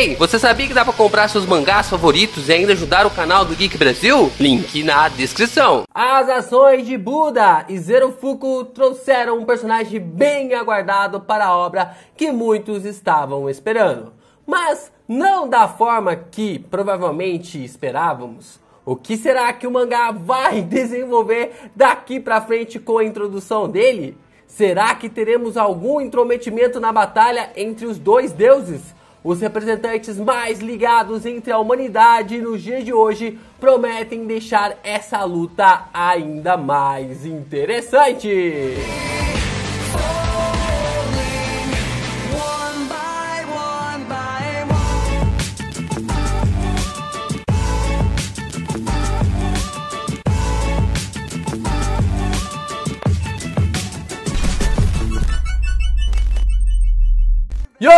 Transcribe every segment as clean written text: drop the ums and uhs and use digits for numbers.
Ei, você sabia que dá pra comprar seus mangás favoritos e ainda ajudar o canal do Geek Brasil? Link na descrição. As ações de Buda e Zerofuko trouxeram um personagem bem aguardado para a obra que muitos estavam esperando. Mas não da forma que provavelmente esperávamos. O que será que o mangá vai desenvolver daqui pra frente com a introdução dele? Será que teremos algum intrometimento na batalha entre os dois deuses? Os representantes mais ligados entre a humanidade nos dias de hoje prometem deixar essa luta ainda mais interessante. Yo,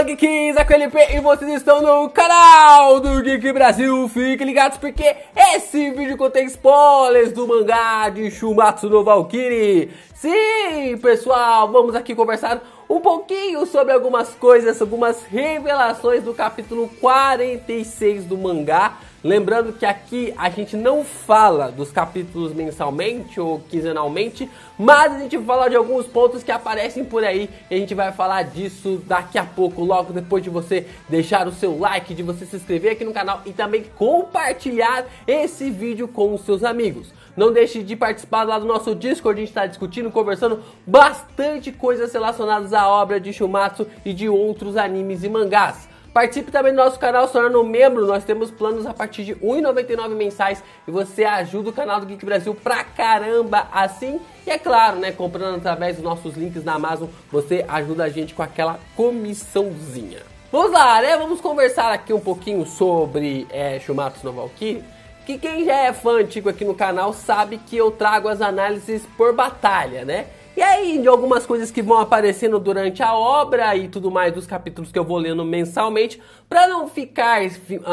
Geeks, aqui é o LP e vocês estão no canal do Geek Brasil. Fiquem ligados porque esse vídeo contém spoilers do mangá de Shumatsu no Valkyrie. Sim, pessoal, vamos aqui conversar um pouquinho sobre algumas coisas, algumas revelações do capítulo 46 do mangá. Lembrando que aqui a gente não fala dos capítulos mensalmente ou quinzenalmente, mas a gente fala de alguns pontos que aparecem por aí e a gente vai falar disso daqui a pouco, logo depois de você deixar o seu like, de você se inscrever aqui no canal e também compartilhar esse vídeo com os seus amigos. Não deixe de participar lá do nosso Discord, a gente está discutindo, conversando bastante coisas relacionadas à obra de Shumatsu e de outros animes e mangás. Participe também do nosso canal, se tornando membro. Nós temos planos a partir de R$ 1,99 mensais e você ajuda o canal do Geek Brasil pra caramba assim. E é claro, né, comprando através dos nossos links na Amazon, você ajuda a gente com aquela comissãozinha. Vamos lá, né? Vamos conversar aqui um pouquinho sobre Shumatsu no Valkyrie. Que quem já é fã antigo aqui no canal sabe que eu trago as análises por batalha, né? E aí, de algumas coisas que vão aparecendo durante a obra e tudo mais dos capítulos que eu vou lendo mensalmente, para não ficar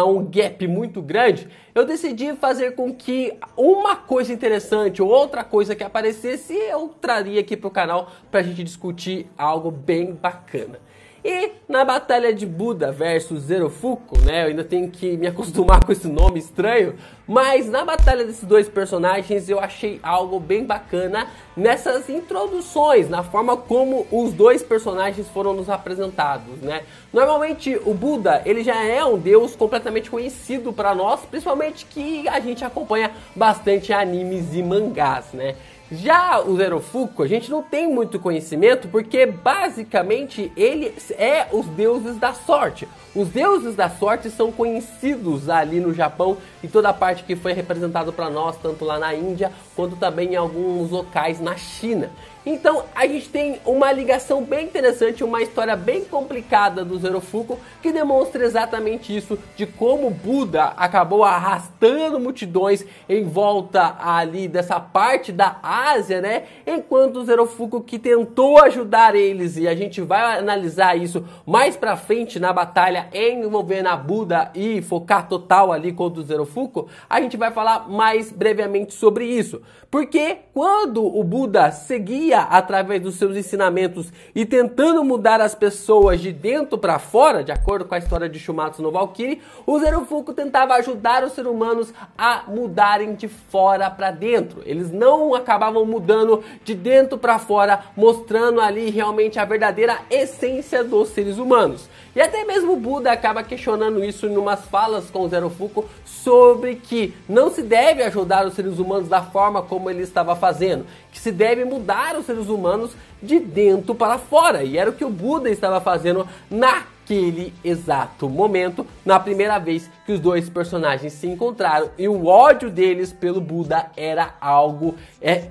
um gap muito grande, eu decidi fazer com que uma coisa interessante ou outra coisa que aparecesse, eu traria aqui pro canal pra gente discutir algo bem bacana. E na batalha de Buda versus Zerofuko, né, eu ainda tenho que me acostumar com esse nome estranho, mas na batalha desses dois personagens eu achei algo bem bacana nessas introduções, na forma como os dois personagens foram nos apresentados, né. Normalmente o Buda, ele já é um deus completamente conhecido para nós, principalmente que a gente acompanha bastante animes e mangás, né. Já o Zerofuko, a gente não tem muito conhecimento porque basicamente ele é os deuses da sorte. Os deuses da sorte são conhecidos ali no Japão e toda a parte que foi representado para nós, tanto lá na Índia quanto também em alguns locais na China. Então a gente tem uma ligação bem interessante, uma história bem complicada do Zerofuko que demonstra exatamente isso, de como Buda acabou arrastando multidões em volta ali dessa parte da Ásia, né? Enquanto o Zerofuko que tentou ajudar eles, e a gente vai analisar isso mais pra frente na batalha envolvendo a Buda e focar total ali contra o Zerofuko, a gente vai falar mais brevemente sobre isso. Porque quando o Buda seguia através dos seus ensinamentos e tentando mudar as pessoas de dentro para fora, de acordo com a história de Shumatsu no Valkyrie, o Zerofuko tentava ajudar os seres humanos a mudarem de fora para dentro. Eles não acabavam mudando de dentro para fora, mostrando ali realmente a verdadeira essência dos seres humanos. E até mesmo o Buda acaba questionando isso em umas falas com o Zerofuko sobre que não se deve ajudar os seres humanos da forma como ele estava fazendo, que se deve mudar os seres humanos de dentro para fora. E era o que o Buda estava fazendo naquele exato momento, na primeira vez que os dois personagens se encontraram, e o ódio deles pelo Buda era algo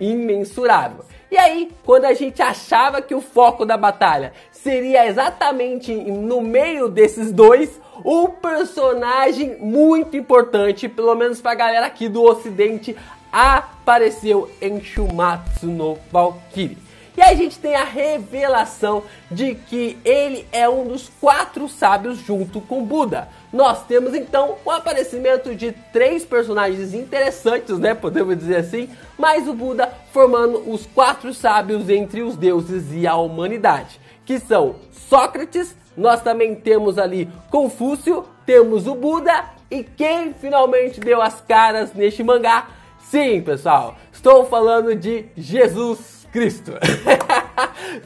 imensurável. E aí, quando a gente achava que o foco da batalha seria exatamente no meio desses dois, um personagem muito importante, pelo menos pra galera aqui do Ocidente, apareceu em Shumatsu no Valkyrie. E aí a gente tem a revelação de que ele é um dos 4 sábios junto com Buda. Nós temos então o aparecimento de 3 personagens interessantes, né, podemos dizer assim, mas o Buda formando os 4 sábios entre os deuses e a humanidade, que são Sócrates, nós também temos ali Confúcio, temos o Buda e quem finalmente deu as caras neste mangá? Sim, pessoal, estou falando de Jesus Cristo.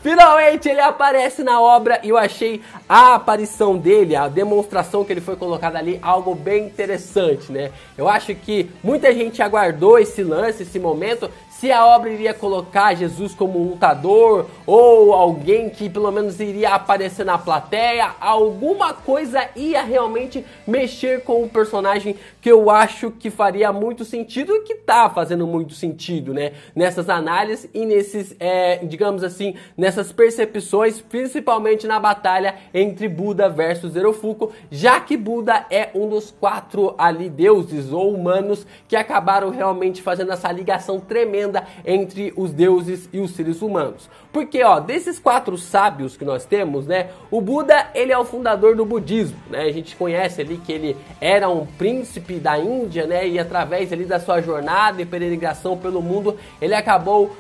Finalmente ele aparece na obra e eu achei a aparição dele, a demonstração que ele foi colocado ali, algo bem interessante, né? Eu acho que muita gente aguardou esse lance, esse momento, se a obra iria colocar Jesus como um lutador ou alguém que pelo menos iria aparecer na plateia, alguma coisa ia realmente mexer com o personagem que eu acho que faria muito sentido e que tá fazendo muito sentido, né? Nessas análises e nesses, digamos assim, nessas percepções, principalmente na batalha entre Buda versus Zerofuko, já que Buda é um dos 4 ali deuses ou humanos que acabaram realmente fazendo essa ligação tremenda entre os deuses e os seres humanos. Porque, ó, desses 4 sábios que nós temos, né, o Buda, ele é o fundador do budismo, né? A gente conhece ali que ele era um príncipe da Índia, né, e através ali da sua jornada e peregrinação pelo mundo, ele acabou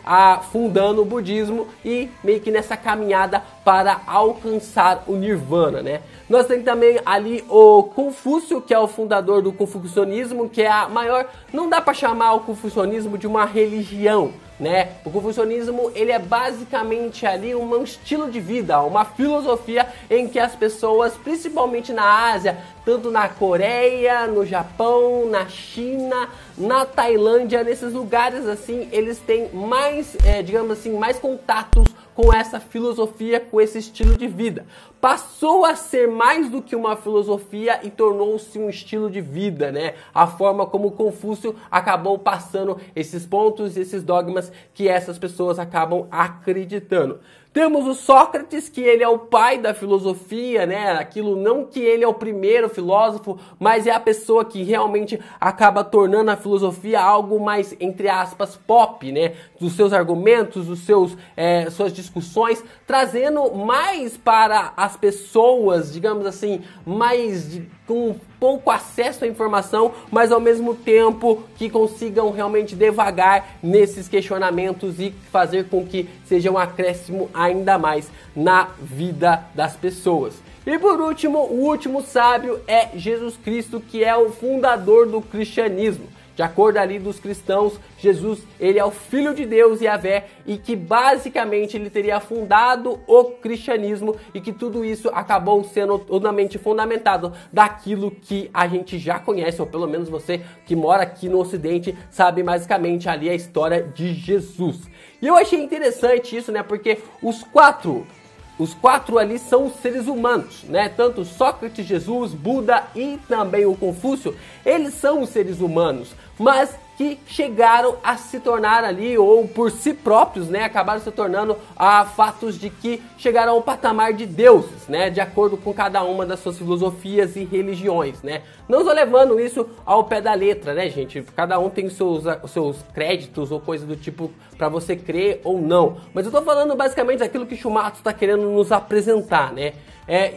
fundando o budismo e meio que nessa caminhada para alcançar o Nirvana, né? Nós temos também ali o Confúcio, que é o fundador do confucionismo, que é a maior... Não dá para chamar o confucionismo de uma religião, né? O confucionismo, ele é basicamente ali um estilo de vida, uma filosofia em que as pessoas, principalmente na Ásia, tanto na Coreia, no Japão, na China, na Tailândia, nesses lugares assim, eles têm mais, digamos assim, mais contatos com essa filosofia, com esse estilo de vida. Passou a ser mais do que uma filosofia e tornou-se um estilo de vida, né? A forma como Confúcio acabou passando esses pontos, esses dogmas que essas pessoas acabam acreditando. Temos o Sócrates, que ele é o pai da filosofia, né? Aquilo não que ele é o primeiro filósofo, mas é a pessoa que realmente acaba tornando a filosofia algo mais, entre aspas, pop, né? Dos seus argumentos, dos suas discussões, trazendo mais para as pessoas, digamos assim, com pouco acesso à informação, mas ao mesmo tempo que consigam realmente devagar nesses questionamentos e fazer com que seja um acréscimo ainda mais na vida das pessoas. E por último, o último sábio é Jesus Cristo, que é o fundador do cristianismo. De acordo ali dos cristãos, Jesus, ele é o Filho de Deus, Yahvé, e que basicamente ele teria fundado o cristianismo e que tudo isso acabou sendo totalmente fundamentado daquilo que a gente já conhece, ou pelo menos você que mora aqui no Ocidente sabe basicamente ali a história de Jesus. E eu achei interessante isso, né, porque os quatro ali são seres humanos, né? Tanto Sócrates, Jesus, Buda e também o Confúcio, eles são seres humanos, mas que chegaram a se tornar ali, ou por si próprios, né, acabaram se tornando fatos de que chegaram ao patamar de deuses, né, de acordo com cada uma das suas filosofias e religiões, né. Não estou levando isso ao pé da letra, né, gente, cada um tem os seus créditos ou coisa do tipo para você crer ou não, mas eu estou falando basicamente daquilo que Shumatsu está querendo nos apresentar, né.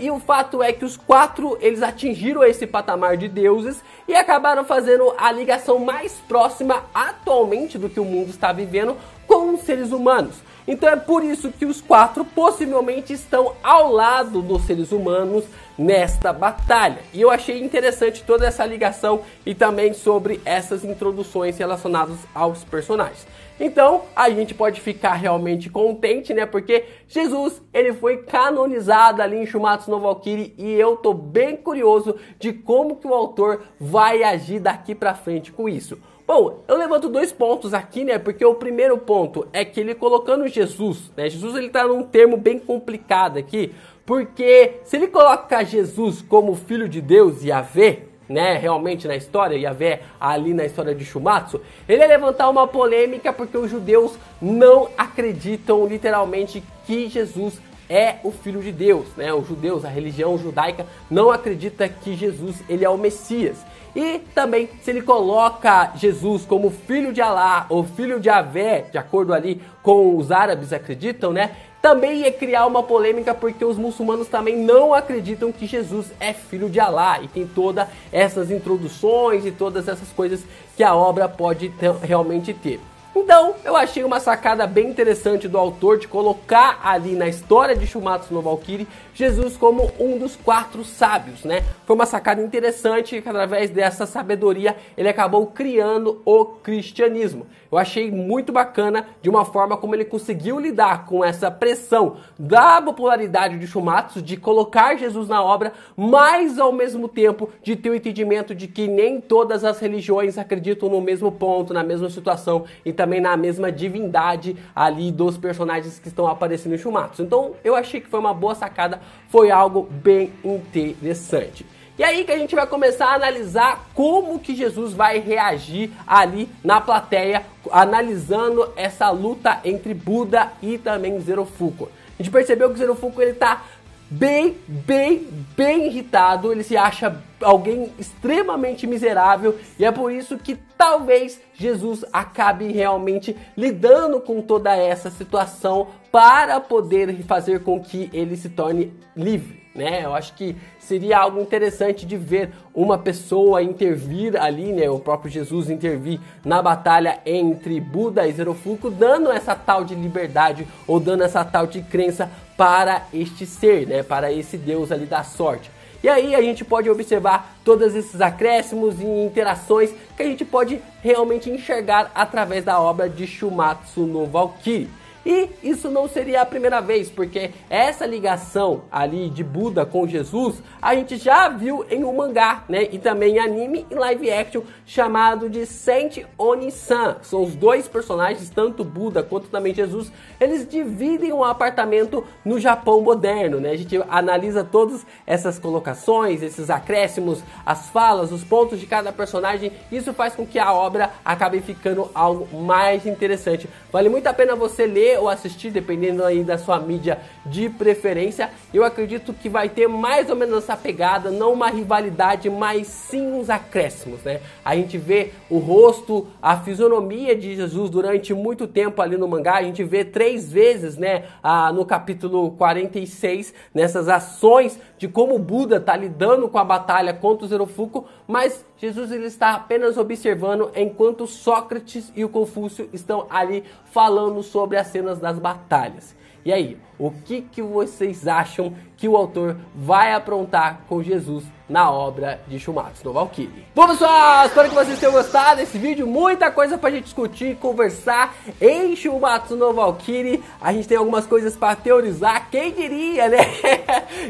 E o fato é que os 4, eles atingiram esse patamar de deuses e acabaram fazendo a ligação mais próxima atualmente do que o mundo está vivendo com os seres humanos. Então é por isso que os 4 possivelmente estão ao lado dos seres humanos nesta batalha. E eu achei interessante toda essa ligação e também sobre essas introduções relacionadas aos personagens. Então, a gente pode ficar realmente contente, né? Porque Jesus, ele foi canonizado ali em Shumatsu no Valkyrie e eu tô bem curioso de como que o autor vai agir daqui pra frente com isso. Bom, eu levanto 2 pontos aqui, né? Porque o primeiro ponto é que ele colocando Jesus, né? Jesus, ele tá num termo bem complicado aqui, porque se ele coloca Jesus como filho de Deus, Yahvé, né, realmente na história, Yahvé ali na história de Shumatsu, ele ia levantar uma polêmica porque os judeus não acreditam literalmente que Jesus é o Filho de Deus, né? Os judeus, a religião judaica não acredita que Jesus, ele é o Messias. E também, se ele coloca Jesus como filho de Alá ou filho de Yahvé, de acordo ali com os árabes acreditam, né? Também ia criar uma polêmica porque os muçulmanos também não acreditam que Jesus é filho de Alá. E tem todas essas introduções e todas essas coisas que a obra pode realmente ter. Então, eu achei uma sacada bem interessante do autor de colocar ali na história de Shumatsu no Valkyrie Jesus como um dos 4 sábios, né? Foi uma sacada interessante que através dessa sabedoria ele acabou criando o cristianismo. Eu achei muito bacana de uma forma como ele conseguiu lidar com essa pressão da popularidade de Shumatsu, de colocar Jesus na obra, mas ao mesmo tempo de ter o entendimento de que nem todas as religiões acreditam no mesmo ponto, na mesma situação e também na mesma divindade ali dos personagens que estão aparecendo em Shumatsu. Então eu achei que foi uma boa sacada, foi algo bem interessante. E aí que a gente vai começar a analisar como que Jesus vai reagir ali na plateia, analisando essa luta entre Buda e também Zerofuko. A gente percebeu que o Zerofuko ele tá bem irritado, ele se acha alguém extremamente miserável e é por isso que talvez Jesus acabe realmente lidando com toda essa situação para poder fazer com que ele se torne livre, né? Eu acho que seria algo interessante de ver uma pessoa intervir ali, né? O próprio Jesus intervir na batalha entre Buda e Zerofuko, dando essa tal de liberdade ou dando essa tal de crença para este ser, né? Para esse Deus ali da sorte. E aí a gente pode observar todos esses acréscimos e interações que a gente pode realmente enxergar através da obra de Shumatsu no Valkyrie. E isso não seria a primeira vez, porque essa ligação ali de Buda com Jesus a gente já viu em um mangá, né? E também em anime e live action chamado de Saint Oni-san. São os 2 personagens, tanto Buda quanto também Jesus, eles dividem um apartamento no Japão moderno, né? A gente analisa todas essas colocações, esses acréscimos, as falas, os pontos de cada personagem. Isso faz com que a obra acabe ficando algo mais interessante. Vale muito a pena você ler ou assistir, dependendo aí da sua mídia de preferência. Eu acredito que vai ter mais ou menos essa pegada, não uma rivalidade, mas sim uns acréscimos, né? A gente vê o rosto, a fisionomia de Jesus durante muito tempo ali no mangá, a gente vê 3 vezes, né, no capítulo 46, nessas ações de como o Buda está lidando com a batalha contra o Zerofuko, mas Jesus ele está apenas observando enquanto Sócrates e o Confúcio estão ali falando sobre as cenas das batalhas. E aí, o que vocês acham que o autor vai aprontar com Jesus na obra de Shumatsu no Valkyrie? Bom, pessoal, espero que vocês tenham gostado desse vídeo. Muita coisa pra gente discutir e conversar em Shumatsu no Valkyrie. A gente tem algumas coisas pra teorizar. Quem diria, né?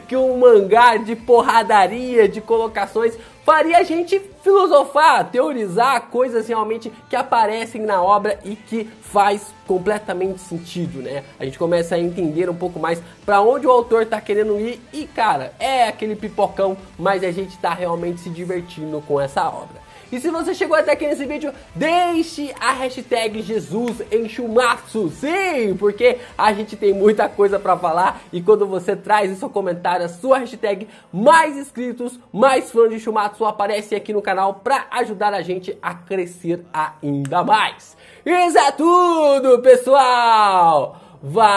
Que um mangá de porradaria, de colocações, faria a gente filosofar, teorizar coisas realmente que aparecem na obra e que faz completamente sentido, né? A gente começa a entender um pouco mais para onde o autor tá querendo ir e, cara, é aquele pipocão, mas a gente tá realmente se divertindo com essa obra. E se você chegou até aqui nesse vídeo, deixe a hashtag Jesus em Shumatsu. Sim, porque a gente tem muita coisa pra falar. E quando você traz em seu comentário a sua hashtag, mais inscritos, mais fãs de Shumatsu aparecem aqui no canal pra ajudar a gente a crescer ainda mais. Isso é tudo, pessoal! Valeu!